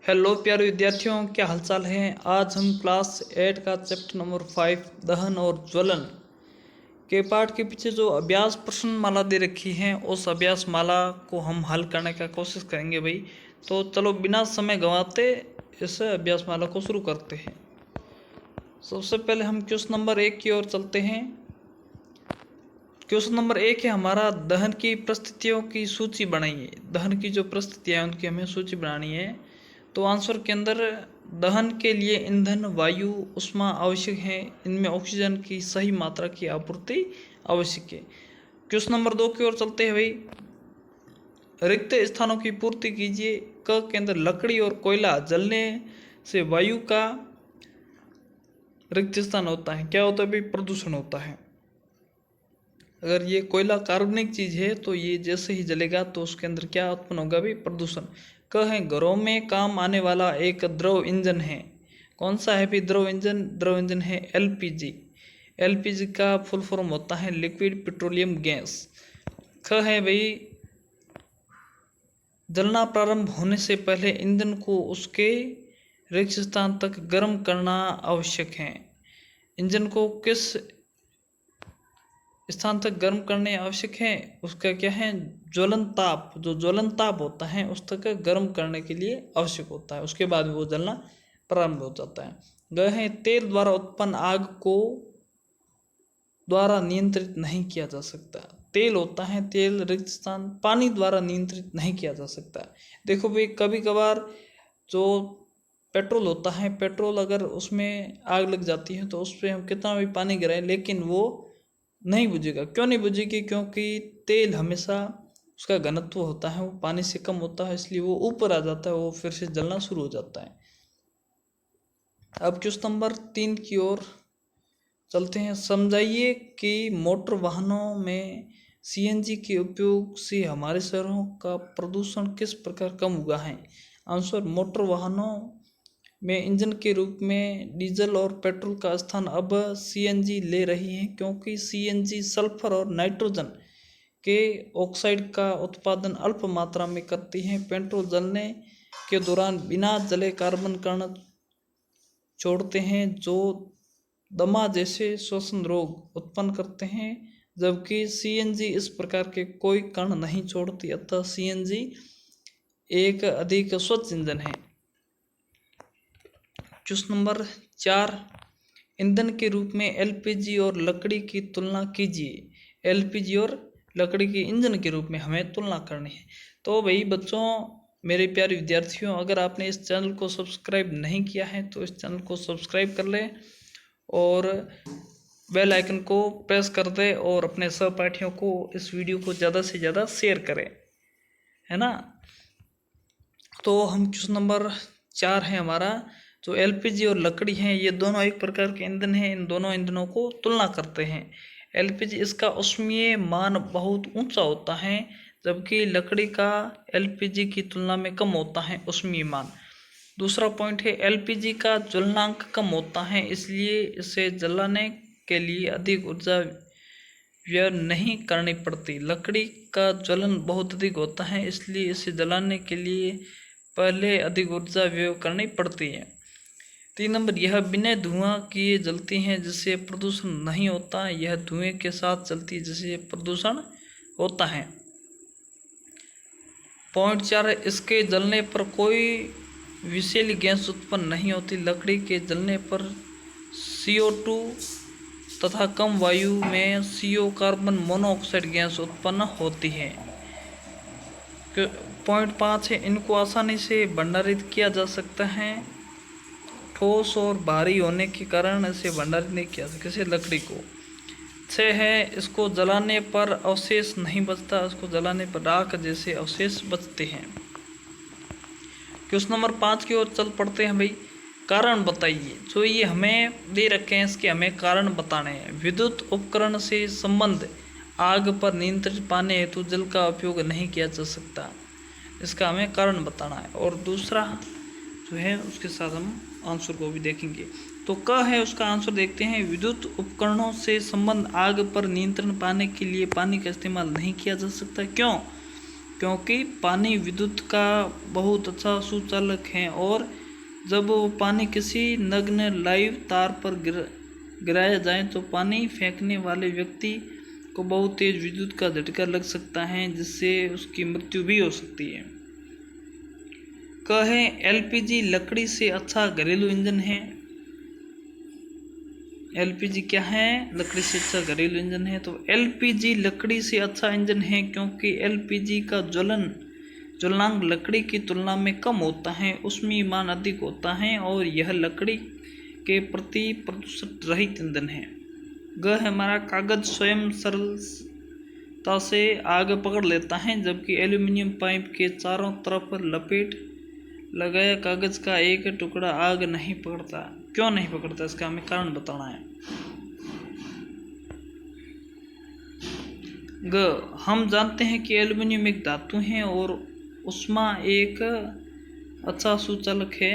Hello प्यारे विद्यार्थियों, क्या हालचाल है। आज हम क्लास 8 का चैप्टर नंबर 5 दहन और ज्वलन के पाठ के पीछे जो अभ्यास प्रश्न माला दे रखी है उस अभ्यास माला को हम हल करने का कोशिश करेंगे भाई। तो चलो बिना समय गंवाते इस अभ्यास माला को शुरू करते हैं। सबसे पहले हम क्वेश्चन नंबर 1 की ओर चलते हैं। क्वेश्चन नंबर 1 है हमारा, दहन की परिस्थितियों की सूची बनाइए। दहन की जो परिस्थितियाँ हैं उनकी हमें सूची बनानी है। तो आंसर के अंदर दहन के लिए ईंधन, वायु, ऊष्मा आवश्यक है। इनमें ऑक्सीजन की सही मात्रा की आपूर्ति आवश्यक है। क्वेश्चन नंबर 2 की ओर चलते हैं भाई। रिक्त स्थानों की पूर्ति कीजिए। क के अंदर लकड़ी और कोयला जलने से वायु का रिक्त स्थान होता है। क्या होता है भाई? प्रदूषण होता है। अगर ये कोयला कार्बनिक चीज है तो ये जैसे ही जलेगा तो उसके अंदर क्या उत्पन्न होगा भाई? प्रदूषण। क है घरों में काम आने वाला एक द्रव इंजन है। कौन सा है भी द्रव इंजन? द्रव इंजन है एलपीजी। एलपीजी का फुल फॉर्म होता है लिक्विड पेट्रोलियम गैस। ख है भाई, जलना प्रारंभ होने से पहले ईंधन को उसके रिक्त स्थान तक गर्म करना आवश्यक है। इंजन को किस स्थान तक गर्म करने आवश्यक है? उसका क्या है? ज्वलन ताप। जो ज्वलन ताप होता है उस तक गर्म करने के लिए आवश्यक होता है। उसके बाद वो जलना प्रारंभ हो जाता है। ग है, तेल द्वारा उत्पन्न आग को द्वारा नियंत्रित नहीं किया जा सकता। तेल होता है, तेल रिक्त स्थान पानी द्वारा नियंत्रित नहीं किया जा सकता। देखो भाई, कभी कभार जो पेट्रोल होता है, पेट्रोल अगर उसमें आग लग जाती है तो उस पर हम कितना भी पानी गिराएं लेकिन वो नहीं बुझेगा। क्यों नहीं बुझेगी? क्योंकि तेल हमेशा उसका घनत्व होता है वो पानी से कम होता है, इसलिए वो ऊपर आ जाता है, वो फिर से जलना शुरू हो जाता है। अब क्वेश्चन नंबर 3 की ओर चलते हैं। समझाइए कि मोटर वाहनों में सीएनजी के उपयोग से हमारे शहरों का प्रदूषण किस प्रकार कम हुआ है। आंसर, मोटर वाहनों में इंजन के रूप में डीजल और पेट्रोल का स्थान अब सीएनजी ले रही है, क्योंकि सीएनजी सल्फर और नाइट्रोजन के ऑक्साइड का उत्पादन अल्प मात्रा में करती है। पेट्रोल जलने के दौरान बिना जले कार्बन कण छोड़ते हैं जो दमा जैसे श्वसन रोग उत्पन्न करते हैं, जबकि सीएनजी इस प्रकार के कोई कण नहीं छोड़ती। अतः सीएनजी एक अधिक स्वच्छ ईंधन है। क्वेश्चन नंबर 4, ईंधन के रूप में एलपीजी और लकड़ी की तुलना कीजिए। एलपीजी और लकड़ी के ईंधन के रूप में हमें तुलना करनी है। तो भाई बच्चों, मेरे प्यारे विद्यार्थियों, अगर आपने इस चैनल को सब्सक्राइब नहीं किया है तो इस चैनल को सब्सक्राइब कर लें और बेल आइकन को प्रेस कर दें और अपने सहपाठियों को इस वीडियो को ज़्यादा से ज़्यादा शेयर करें, है ना। तो हम क्वेश्चन नंबर 4 है हमारा, जो एलपीजी और लकड़ी हैं ये दोनों एक प्रकार के ईंधन हैं। इन दोनों ईंधनों को तुलना करते हैं। एलपीजी, इसका ऊष्मीय मान बहुत ऊंचा होता है, जबकि लकड़ी का एलपीजी की तुलना में कम होता है ऊष्मीय मान। दूसरा पॉइंट है, एलपीजी का ज्वलनांक कम होता है, इसलिए इसे जलाने के लिए अधिक ऊर्जा व्यय नहीं करनी पड़ती। लकड़ी का ज्वलन बहुत अधिक होता है, इसलिए इसे जलाने के लिए पहले अधिक ऊर्जा व्यय करनी पड़ती है। 3 नंबर, यह बिना धुआं किए जलती हैं जिससे प्रदूषण नहीं होता। यह धुएं के साथ चलती है जिससे प्रदूषण होता है। पॉइंट 4, इसके जलने पर कोई विषैली गैस उत्पन्न नहीं होती। लकड़ी के जलने पर CO2 तथा कम वायु में CO कार्बन मोनोऑक्साइड गैस उत्पन्न होती है। पॉइंट 5 है, इनको आसानी से भंडारित किया जा सकता है। ठोस और भारी होने के कारण इसे भंडारित नहीं किया सकता, जैसे लकड़ी को। 6 है, इसको जलाने पर अवशेष नहीं बचता। इसको जलाने पर राख जैसे अवशेष बचते हैं। क्वेश्चन नंबर 5 की ओर चल पड़ते हैं भाई। कारण बताइए। जो ये हमें दे रखे हैं इसके हमें कारण बताने हैं। विद्युत उपकरण से संबंध, आग पर नियंत्रण पाने हेतु जल का उपयोग नहीं किया जा सकता। इसका हमें कारण बताना है। और दूसरा जो है उसके साथ हम आंसर को भी देखेंगे। तो क है उसका आंसर देखते हैं। विद्युत उपकरणों से संबंध, आग पर नियंत्रण पाने के लिए पानी का इस्तेमाल नहीं किया जा सकता। क्यों? क्योंकि पानी विद्युत का बहुत अच्छा सुचालक है और जब वो पानी किसी नग्न लाइव तार पर गिराया जाए तो पानी फेंकने वाले व्यक्ति को बहुत तेज विद्युत का झटका लग सकता है, जिससे उसकी मृत्यु भी हो सकती है। कहे एलपीजी लकड़ी से अच्छा घरेलू इंजन है। एलपीजी क्या है? लकड़ी से अच्छा घरेलू इंजन है। तो एलपीजी लकड़ी से अच्छा इंजन है क्योंकि एलपीजी का ज्वलनांक लकड़ी की तुलना में कम होता है, उसमें मान अधिक होता है और यह लकड़ी के प्रति प्रदूषण रहित ईंधन है। ग है हमारा कागज स्वयं सरलता से आग पकड़ लेता है, जबकि एल्यूमिनियम पाइप के चारों तरफ लपेट लगाया कागज का एक टुकड़ा आग नहीं पकड़ता। क्यों नहीं पकड़ता? इसका हमें कारण बताना है। ग हम जानते हैं कि एल्यूमिनियम एक धातु है और ऊष्मा एक अच्छा सुचालक है।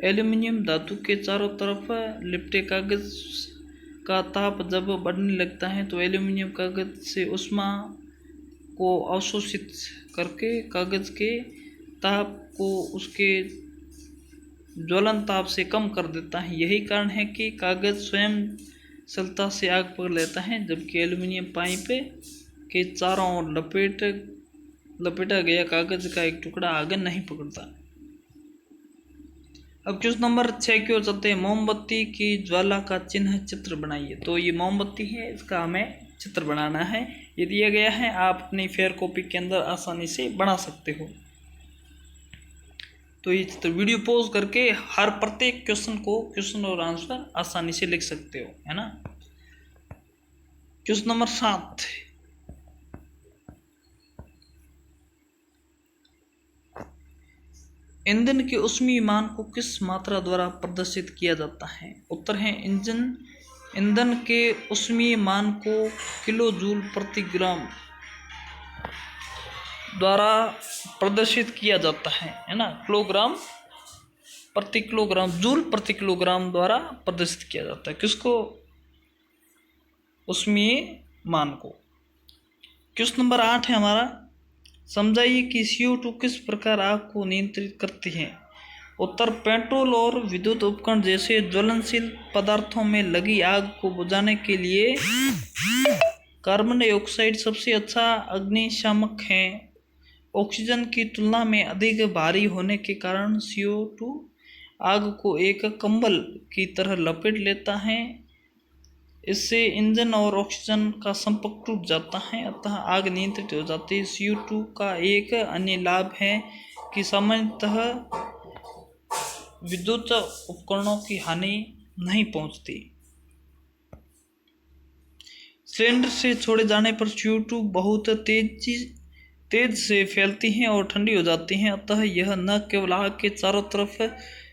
एल्यूमिनियम धातु के चारों तरफ लिपटे कागज का ताप जब बढ़ने लगता है तो एल्यूमिनियम कागज से ऊष्मा को अवशोषित करके कागज के ताप को उसके ज्वलन ताप से कम कर देता है। यही कारण है कि कागज स्वयं सरलता से आग पकड़ लेता है, जबकि एल्यूमिनियम पाइप के चारों ओर लपेटा गया कागज का एक टुकड़ा आग नहीं पकड़ता। अब क्वेश्चन नंबर 6 की ओर चलते हैं। मोमबत्ती की ज्वाला का चिन्ह चित्र बनाइए। तो ये मोमबत्ती है, इसका हमें चित्र बनाना है। ये दिया गया है, आप अपनी फेयर कॉपी के अंदर आसानी से बना सकते हो। तो ये चित्र वीडियो पॉज करके हर प्रत्येक क्वेश्चन और आंसर आसानी से लिख सकते हो, है ना। क्वेश्चन नंबर 7, ईंधन के ऊष्मीय मान को किस मात्रा द्वारा प्रदर्शित किया जाता है? उत्तर है ईंधन के ऊष्मीय मान को किलो जूल प्रति ग्राम द्वारा प्रदर्शित किया जाता है ना। किलोग्राम प्रति किलोग्राम, जूल प्रति किलोग्राम द्वारा प्रदर्शित किया जाता है। किसको? ऊष्मीय मान को। क्वेश्चन नंबर 8 है हमारा, समझाइए कि CO2 किस प्रकार आग को नियंत्रित करती है? उत्तर पेट्रोल और विद्युत उपकरण जैसे ज्वलनशील पदार्थों में लगी आग को बुझाने के लिए कार्बन डाइऑक्साइड सबसे अच्छा अग्निशामक है। ऑक्सीजन की तुलना में अधिक भारी होने के कारण CO2 आग को एक कंबल की तरह लपेट लेता है। इससे इंजन और ऑक्सीजन का संपर्क टूट जाता है, अतः आग नियंत्रित हो जाती है। CO2 का एक अन्य लाभ है कि सामान्यतः विद्युत उपकरणों की हानि नहीं पहुंचती। सिलेंडर से छोड़े जाने पर CO2 बहुत तेज से फैलती हैं और ठंडी हो जाती हैं, अतः यह न केवल आग के चारों तरफ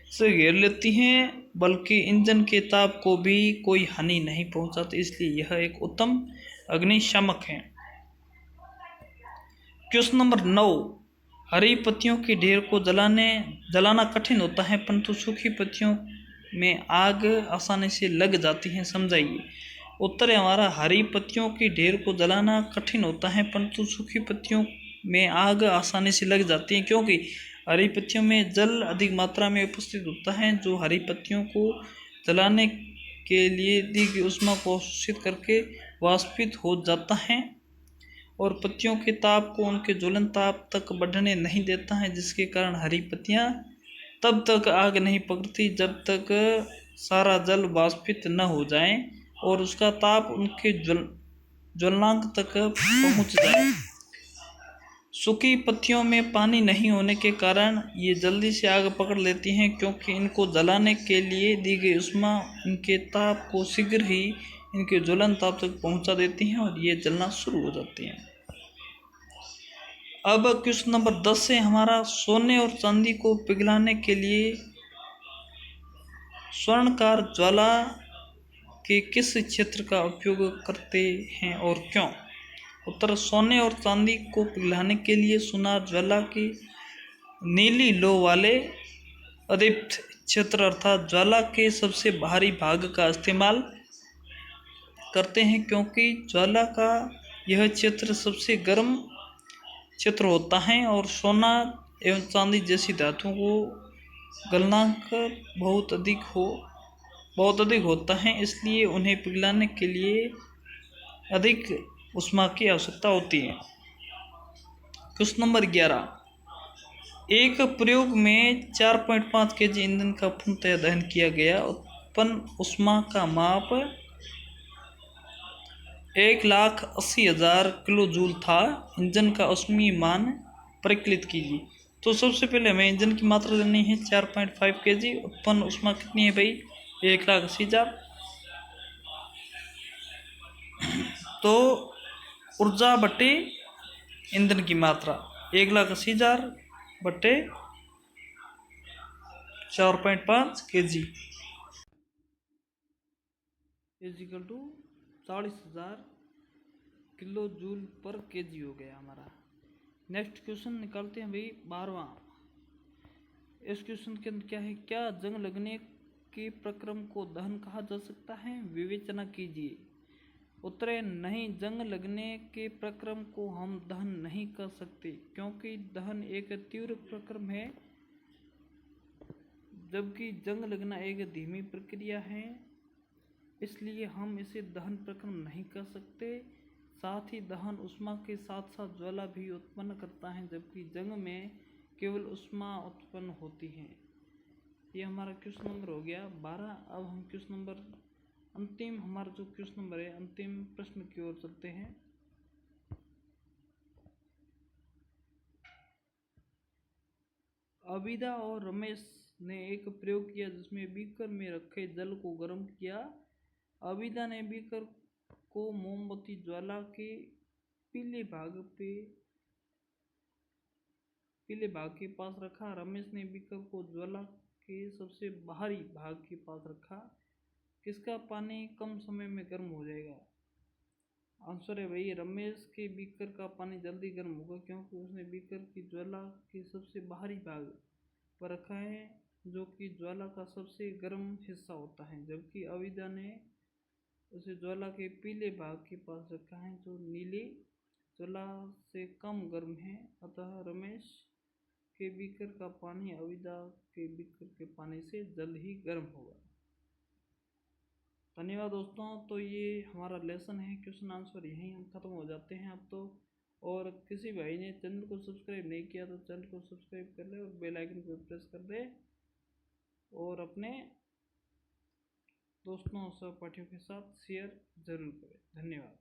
से घेर लेती हैं बल्कि इंजन के ताप को भी कोई हानि नहीं पहुंचाती, इसलिए यह एक उत्तम अग्निशामक है। क्वेश्चन नंबर 9, हरी पत्तियों के ढेर को जलाना कठिन होता है परंतु सूखी पत्तियों में आग आसानी से लग जाती है, समझाइए। उत्तर है हमारा, हरी पत्तियों के ढेर को जलाना कठिन होता है परंतु सूखी पत्तियों में आग आसानी से लग जाती है, क्योंकि हरी पत्तियों में जल अधिक मात्रा में उपस्थित होता है, जो हरी पत्तियों को जलाने के लिए दी गई ऊष्मा को अवशोषित करके वाष्पित हो जाता है और पत्तियों के ताप को उनके ज्वलन ताप तक बढ़ने नहीं देता है, जिसके कारण हरी पत्तियां तब तक आग नहीं पकड़ती जब तक सारा जल वाष्पित न हो जाए और उसका ताप उनके ज्वलनांक तक पहुंच जाए। सूखी पत्तियों में पानी नहीं होने के कारण ये जल्दी से आग पकड़ लेती हैं, क्योंकि इनको जलाने के लिए दी गई ऊष्मा इनके ताप को शीघ्र ही इनके ज्वलन ताप तक पहुंचा देती हैं और ये जलना शुरू हो जाती हैं। अब क्वेश्चन नंबर 10 है हमारा, सोने और चांदी को पिघलाने के लिए स्वर्णकार ज्वाला के किस क्षेत्र का उपयोग करते हैं और क्यों? उत्तर, सोने और चांदी को पिघलाने के लिए सुनार ज्वाला की नीली लो वाले अदीप्त क्षेत्र अर्थात ज्वाला के सबसे बाहरी भाग का इस्तेमाल करते हैं, क्योंकि ज्वाला का यह क्षेत्र सबसे गर्म चित्र होता है और सोना एवं चांदी जैसी धातुओं को गलनांक बहुत अधिक होता है, इसलिए उन्हें पिघलाने के लिए अधिक ऊष्मा की आवश्यकता होती है। क्वेश्चन नंबर 11, एक प्रयोग में 4.5 kg ईंधन का पूर्णतः दहन किया गया, उत्पन्न ऊष्मा का माप 1,80,000 किलो जूल था। इंजन का ऊष्मीय मान परिकलित कीजिए। तो सबसे पहले हमें इंजन की मात्रा लेनी है 4.5 kg, उत्पन्न ऊष्मा कितनी है भाई 1,80,000। तो ऊर्जा बटे ईंधन की मात्रा 1,80,000 बटे 4.5 kg is equal to 40,000 kilo joule per KG हो गया हमारा। नेक्स्ट क्वेश्चन निकालते हैं भाई 12वां। इस क्वेश्चन के अंदर क्या है, क्या जंग लगने के प्रक्रम को दहन कहा जा सकता है? विवेचना कीजिए। उत्तर है नहीं, जंग लगने के प्रक्रम को हम दहन नहीं कर सकते, क्योंकि दहन एक तीव्र प्रक्रम है जबकि जंग लगना एक धीमी प्रक्रिया है, इसलिए हम इसे दहन प्रक्रम नहीं कर सकते। साथ ही दहन ऊष्मा के साथ साथ ज्वाला भी उत्पन्न करता है, जबकि जंग में केवल ऊष्मा उत्पन्न होती है। ये हमारा क्वेश्चन नंबर हो गया 12। अब हम क्वेश्चन नंबर अंतिम, हमारा जो क्वेश्चन नंबर है अंतिम प्रश्न की ओर चलते हैं। अबिदा और रमेश ने एक प्रयोग किया जिसमें बीकर में रखे जल को गर्म किया। अबिदा ने बीकर को मोमबत्ती ज्वाला के पीले भाग के पास रखा। रमेश ने बीकर को ज्वाला के सबसे बाहरी भाग के पास रखा। किसका पानी कम समय में गर्म हो जाएगा? आंसर है भाई रमेश के बीकर का पानी जल्दी गर्म होगा, क्योंकि उसने बीकर की ज्वाला के सबसे बाहरी भाग पर रखा है, जो कि ज्वाला का सबसे गर्म हिस्सा होता है, जबकि अविदा ने उसे ज्वाला के पीले भाग के पास रखा है, जो नीली ज्वाला से कम गर्म है। अतः रमेश के बीकर का पानी अविदा के बीकर के पानी से जल्द ही गर्म होगा। धन्यवाद दोस्तों। तो ये हमारा लेसन है, क्वेश्चन आंसर यहीं हम ख़त्म हो जाते हैं अब तो। और किसी भाई ने चैनल को सब्सक्राइब नहीं किया तो चैनल को सब्सक्राइब कर ले और बेल आइकन को प्रेस कर दे और अपने दोस्तों और सहपाठियों के साथ शेयर जरूर करें। धन्यवाद।